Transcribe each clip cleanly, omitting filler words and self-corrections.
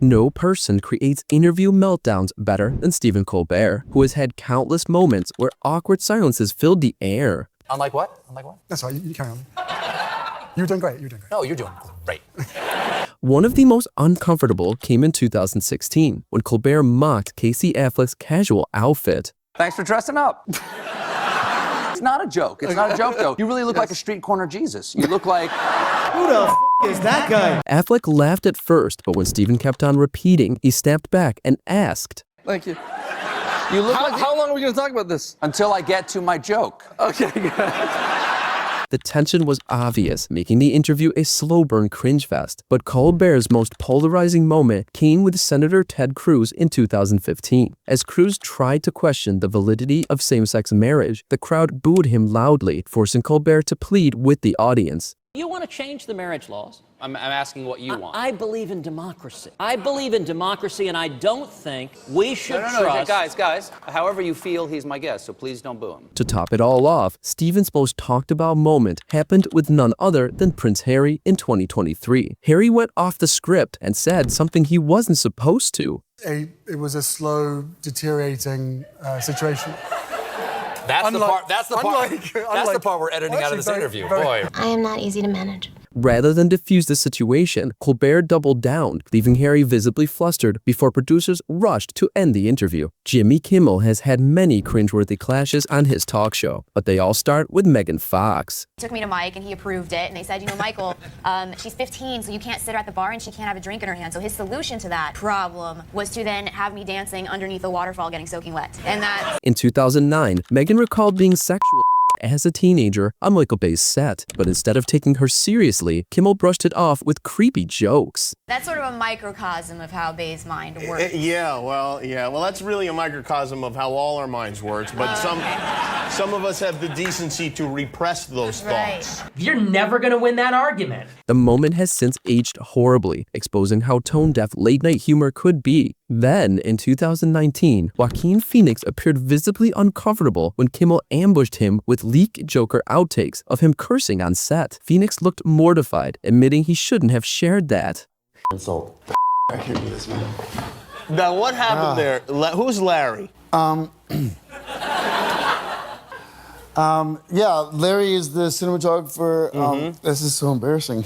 No person creates interview meltdowns better than Stephen Colbert, who has had countless moments where awkward silences filled the air. Unlike what? Unlike what? That's right, you carry on. You're doing great, you're doing great. No, you're doing great. One of the most uncomfortable came in 2016, when Colbert mocked Casey Affleck's casual outfit. Thanks for dressing up. It's not a joke. It's not a joke, though. You really look like a street corner Jesus. You look like... Who the is that guy? Affleck laughed at first, but when Stephen kept on repeating, he snapped back and asked, Thank you. You look like... How long are we going to talk about this? Until I get to my joke. Okay, good. The tension was obvious, making the interview a slow-burn cringe fest. But Colbert's most polarizing moment came with Senator Ted Cruz in 2015. As Cruz tried to question the validity of same-sex marriage, the crowd booed him loudly, forcing Colbert to plead with the audience. You want to change the marriage laws? I'm asking what you want. I believe in democracy. I believe in democracy, and I don't think we should trust... Guys, however you feel, he's my guest, so please don't boo him. To top it all off, Stephen's most talked about moment happened with none other than Prince Harry in 2023. Harry went off the script and said something he wasn't supposed to. It was a slow, deteriorating situation. That's the part we're editing out of this interview. Boy. I am not easy to manage. Rather than diffuse the situation, Colbert doubled down, leaving Harry visibly flustered before producers rushed to end the interview. Jimmy Kimmel has had many cringeworthy clashes on his talk show, but they all start with Megan Fox. He took me to Mike and he approved it, and they said, you know, Michael, she's 15, so you can't sit her at the bar and she can't have a drink in her hand. So his solution to that problem was to then have me dancing underneath a waterfall getting soaking wet. And that's... In 2009, Megan recalled being sexual as a teenager on Michael Bay's set, but instead of taking her seriously, Kimmel brushed it off with creepy jokes. That's sort of a microcosm of how Bay's mind works. Well, that's really a microcosm of how all our minds works, but some of us have the decency to repress those thoughts. You're never gonna win that argument. The moment has since aged horribly, exposing how tone-deaf late-night humor could be. Then, in 2019, Joaquin Phoenix appeared visibly uncomfortable when Kimmel ambushed him with leaked Joker outtakes of him cursing on set. Phoenix looked mortified, admitting he shouldn't have shared that. Insult. I can't do this, man. Now, what happened there? Who's Larry? Yeah, Larry is the cinematographer. This is so embarrassing.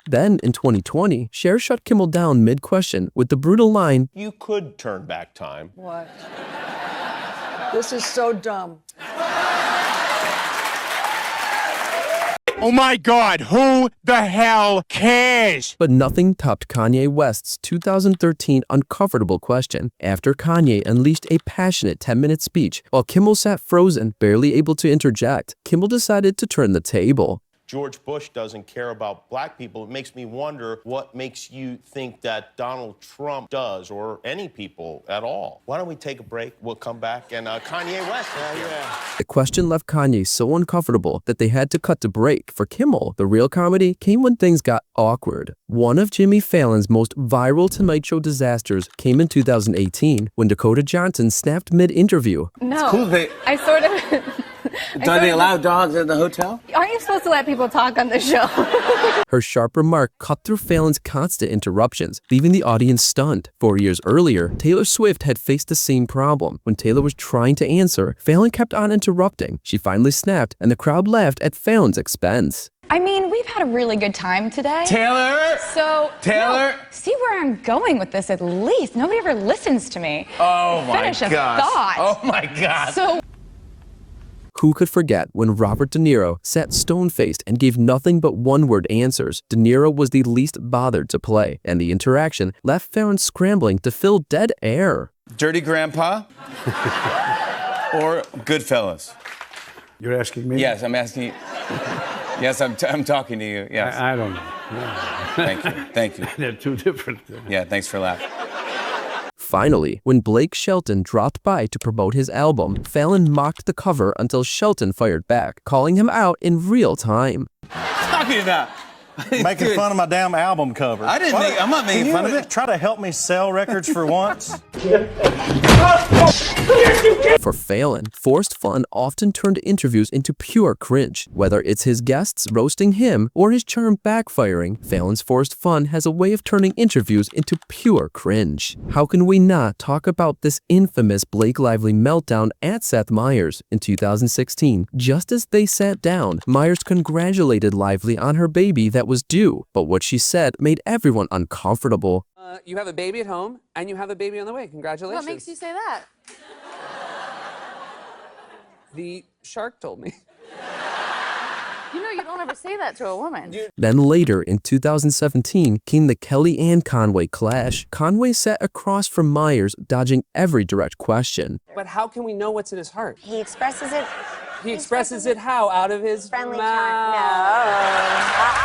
Then, in 2020, Cher shut Kimmel down mid-question with the brutal line, You could turn back time. What? This is so dumb. Oh my God, who the hell cares? But nothing topped Kanye West's 2013 uncomfortable question after Kanye unleashed a passionate 10-minute speech while Kimmel sat frozen, barely able to interject. Kimmel decided to turn the table. George Bush doesn't care about black people. It makes me wonder what makes you think that Donald Trump does, or any people at all. Why don't we take a break? We'll come back, and Kanye West. The question left Kanye so uncomfortable that they had to cut to break. For Kimmel, the real comedy came when things got awkward. One of Jimmy Fallon's most viral Tonight Show disasters came in 2018 when Dakota Johnson snapped mid-interview. No, Cool, I sort of... Do they allow dogs at the hotel? Aren't you supposed to let people talk on the show? Her sharp remark cut through Fallon's constant interruptions, leaving the audience stunned. 4 years earlier, Taylor Swift had faced the same problem. When Taylor was trying to answer, Fallon kept on interrupting. She finally snapped, and the crowd laughed at Fallon's expense. I mean, we've had a really good time today. Taylor? No, see where I'm going with this at least. Nobody ever listens to me. Oh my Finish a gosh. thought. Oh my God. So Who could forget when Robert De Niro sat stone-faced and gave nothing but one-word answers? De Niro was the least bothered to play, and the interaction left Fallon scrambling to fill dead air. Dirty Grandpa or Goodfellas? You're asking me? Yes, I'm asking you. Yes, I'm talking to you. Yes. I don't know. No. Thank you. They're two different. Yeah, thanks for laughing. Finally, when Blake Shelton dropped by to promote his album, Fallon mocked the cover until Shelton fired back, calling him out in real time. Talking about Making fun of my damn album cover. I'm not making fun of it. Try to help me sell records for once. For Fallon, forced fun often turned interviews into pure cringe. Whether it's his guests roasting him or his charm backfiring, Fallon's forced fun has a way of turning interviews into pure cringe. How can we not talk about this infamous Blake Lively meltdown at Seth Meyers in 2016? Just as they sat down, Meyers congratulated Lively on her baby that was due, but what she said made everyone uncomfortable. You have a baby at home, and you have a baby on the way. Congratulations. What makes you say that? The shark told me. You know you don't ever say that to a woman. Then later, in 2017, came the Kellyanne Conway clash. Conway sat across from Meyers, dodging every direct question. But how can we know what's in his heart? He expresses it. He expresses it how? Out of his Friendly mouth.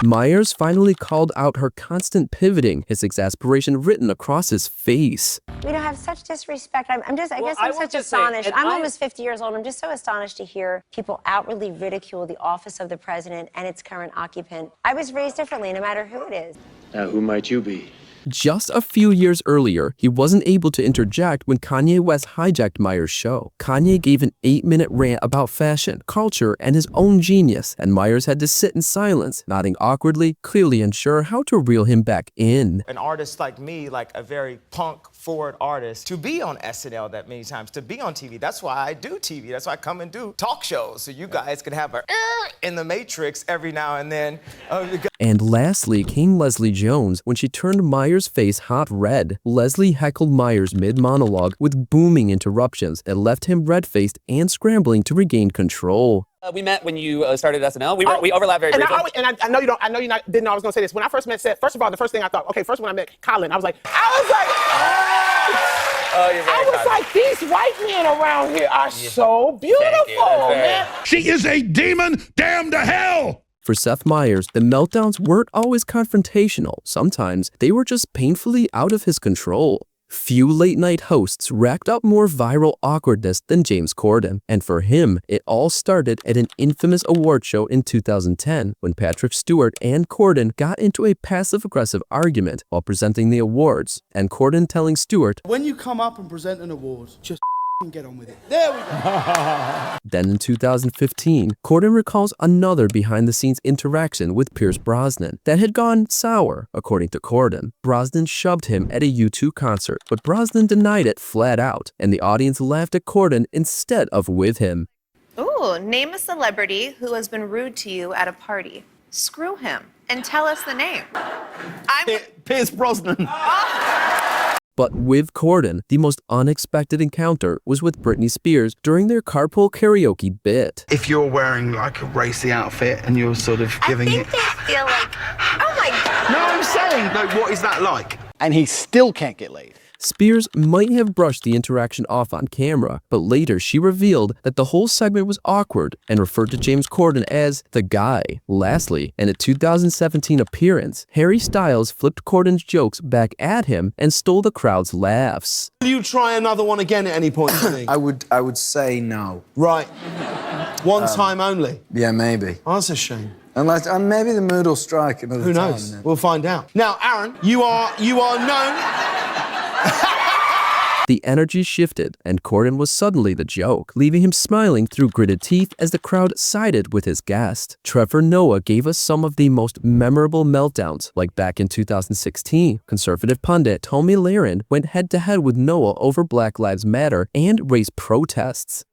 No. Meyers finally called out her constant pivoting, his exasperation written across his face. We don't have such disrespect. I guess I'm I such want to say, astonished. and I'm almost 50 years old. I'm just so astonished to hear people outwardly ridicule the office of the president and its current occupant. I was raised differently, no matter who it is. Now, who might you be? Just a few years earlier, he wasn't able to interject when Kanye West hijacked Meyers' show. Kanye gave an 8-minute rant about fashion, culture, and his own genius, and Meyers had to sit in silence, nodding awkwardly, clearly unsure how to reel him back in. An artist like me, like a very punk-forward artist, to be on SNL that many times, to be on TV, that's why I do TV. That's why I come and do talk shows, so you guys can have a in the Matrix every now and then. And lastly came Leslie Jones when she turned Meyers' face hot red. Leslie heckled Meyers mid-monologue with booming interruptions that left him red-faced and scrambling to regain control. We met when you started SNL. We overlapped very briefly. I know you don't. I know you didn't know I was going to say this. When I first met Seth, first of all, the first thing I thought, first when I met Colin, I was like, oh, you're very I was like, these white men around here are so beautiful, man. She is a demon damned to hell! For Seth Meyers, the meltdowns weren't always confrontational. Sometimes they were just painfully out of his control. Few late-night hosts racked up more viral awkwardness than James Corden, and for him, it all started at an infamous award show in 2010 when Patrick Stewart and Corden got into a passive-aggressive argument while presenting the awards, and Corden telling Stewart, When you come up and present an award, just get on with it. There we go. Then in 2015, Corden recalls another behind-the-scenes interaction with Pierce Brosnan that had gone sour, according to Corden. Brosnan shoved him at a U2 concert, but Brosnan denied it flat out, and the audience laughed at Corden instead of with him. Ooh, name a celebrity who has been rude to you at a party. Screw him and tell us the name. Pierce Brosnan. But with Corden, the most unexpected encounter was with Britney Spears during their carpool karaoke bit. If you're wearing like a racy outfit and you're sort of giving it... They feel like, oh my God. No, I'm saying, like, what is that like? And he still can't get laid. Spears might have brushed the interaction off on camera, but later she revealed that the whole segment was awkward and referred to James Corden as the guy. Lastly, in a 2017 appearance, Harry Styles flipped Corden's jokes back at him and stole the crowd's laughs. Will you try another one again at any point, you think? I would say no. Right. One time only? Yeah, maybe. Oh, that's a shame. Unless, maybe the mood will strike another time. Who knows? We'll find out. Now, Aaron, you are known... The energy shifted, and Corden was suddenly the joke, leaving him smiling through gritted teeth as the crowd sided with his guest. Trevor Noah gave us some of the most memorable meltdowns, like back in 2016. Conservative pundit Tomi Lahren went head-to-head with Noah over Black Lives Matter and race protests.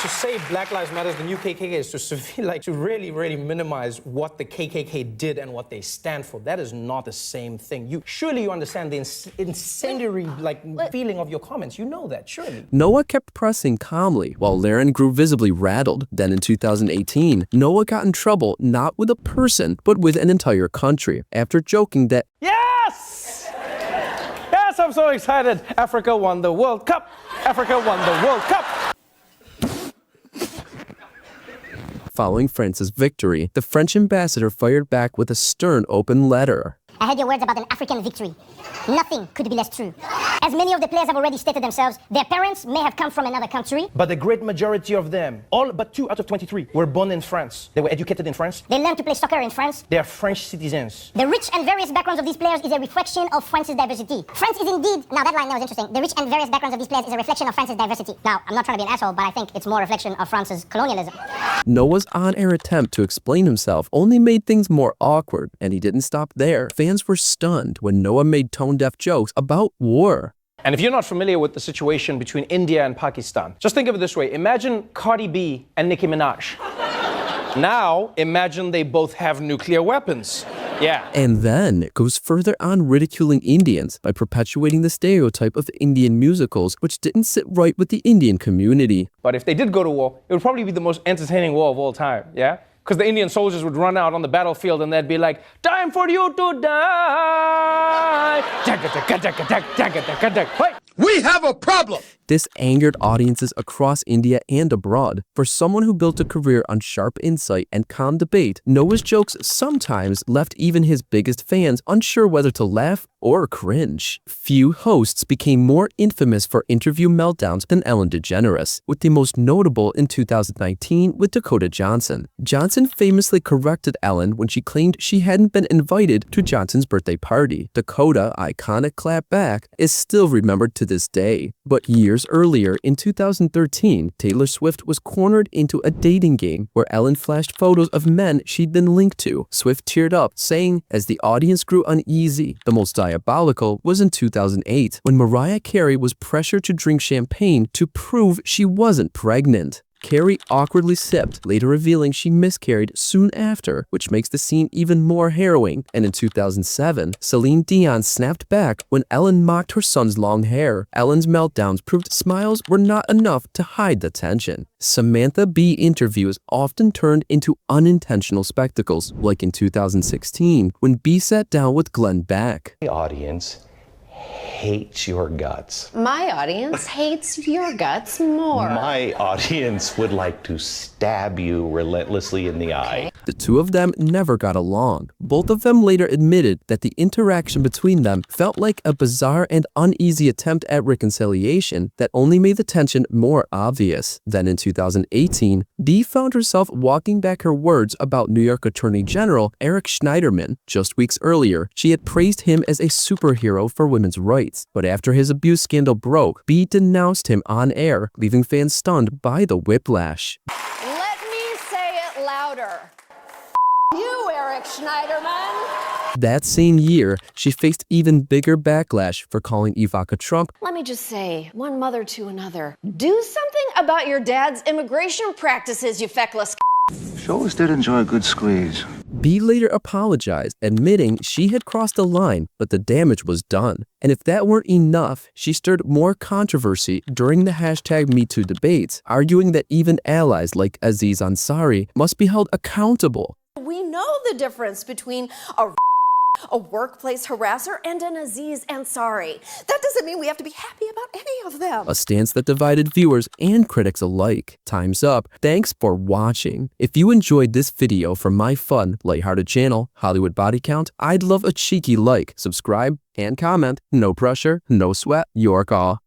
To say Black Lives Matter, the new KKK, is to really, really minimize what the KKK did and what they stand for. That is not the same thing. Surely you understand the incendiary feeling of your comments. You know that, surely. Noah kept pressing calmly, while Lahren grew visibly rattled. Then in 2018, Noah got in trouble not with a person, but with an entire country, after joking that, Yes! Yes, I'm so excited. Africa won the World Cup. Africa won the World Cup. Following France's victory, the French ambassador fired back with a stern open letter. I heard your words about an African victory. Nothing could be less true. As many of the players have already stated themselves, their parents may have come from another country. But the great majority of them, all but 2 out of 23, were born in France. They were educated in France. They learned to play soccer in France. They are French citizens. The rich and various backgrounds of these players is a reflection of France's diversity. France is indeed, now that line now is interesting. The rich and various backgrounds of these players is a reflection of France's diversity. Now, I'm not trying to be an asshole, but I think it's more a reflection of France's colonialism. Noah's on-air attempt to explain himself only made things more awkward, and he didn't stop there. Fans were stunned when Noah made tone-deaf jokes about war. And if you're not familiar with the situation between India and Pakistan, just think of it this way. Imagine Cardi B and Nicki Minaj. Now, imagine they both have nuclear weapons. Yeah. And then it goes further on ridiculing Indians by perpetuating the stereotype of Indian musicals, which didn't sit right with the Indian community. But if they did go to war, it would probably be the most entertaining war of all time, yeah? Because the Indian soldiers would run out on the battlefield and they'd be like, time for you to die. We have a problem! This angered audiences across India and abroad. For someone who built a career on sharp insight and calm debate, Noah's jokes sometimes left even his biggest fans unsure whether to laugh or cringe. Few hosts became more infamous for interview meltdowns than Ellen DeGeneres, with the most notable in 2019 with Dakota Johnson. Johnson famously corrected Ellen when she claimed she hadn't been invited to Johnson's birthday party. Dakota, iconic clap back, is still remembered to this day. But years earlier, in 2013, Taylor Swift was cornered into a dating game where Ellen flashed photos of men she'd been linked to. Swift teared up, saying, as the audience grew uneasy, the most diabolical was in 2008, when Mariah Carey was pressured to drink champagne to prove she wasn't pregnant. Carey awkwardly sipped, later revealing she miscarried soon after, which makes the scene even more harrowing. And in 2007, Celine Dion snapped back when Ellen mocked her son's long hair. Ellen's meltdowns proved smiles were not enough to hide the tension. Samantha Bee interviews often turned into unintentional spectacles, like in 2016, when Bee sat down with Glenn Beck. The audience hates your guts. My audience hates your guts more. My audience would like to stab you relentlessly in the eye. The two of them never got along. Both of them later admitted that the interaction between them felt like a bizarre and uneasy attempt at reconciliation that only made the tension more obvious. Then in 2018, Bee found herself walking back her words about New York Attorney General Eric Schneiderman. Just weeks earlier, she had praised him as a superhero for women's rights. But after his abuse scandal broke, Bee denounced him on air, leaving fans stunned by the whiplash. Let me say it louder. You, Eric Schneiderman. That same year, she faced even bigger backlash for calling Ivanka Trump, Let me just say, one mother to another, do something about your dad's immigration practices, you feckless. She always did enjoy a good squeeze. Bee later apologized, admitting she had crossed a line, but the damage was done. And if that weren't enough, she stirred more controversy during the #MeToo debates, arguing that even allies like Aziz Ansari must be held accountable. We know the difference between a workplace harasser and an Aziz Ansari. That doesn't mean we have to be happy about any of them. A stance that divided viewers and critics alike. Time's up. Thanks for watching. If you enjoyed this video from my fun, lighthearted channel, Hollywood Body Count, I'd love a cheeky like, subscribe, and comment. No pressure, no sweat, your call.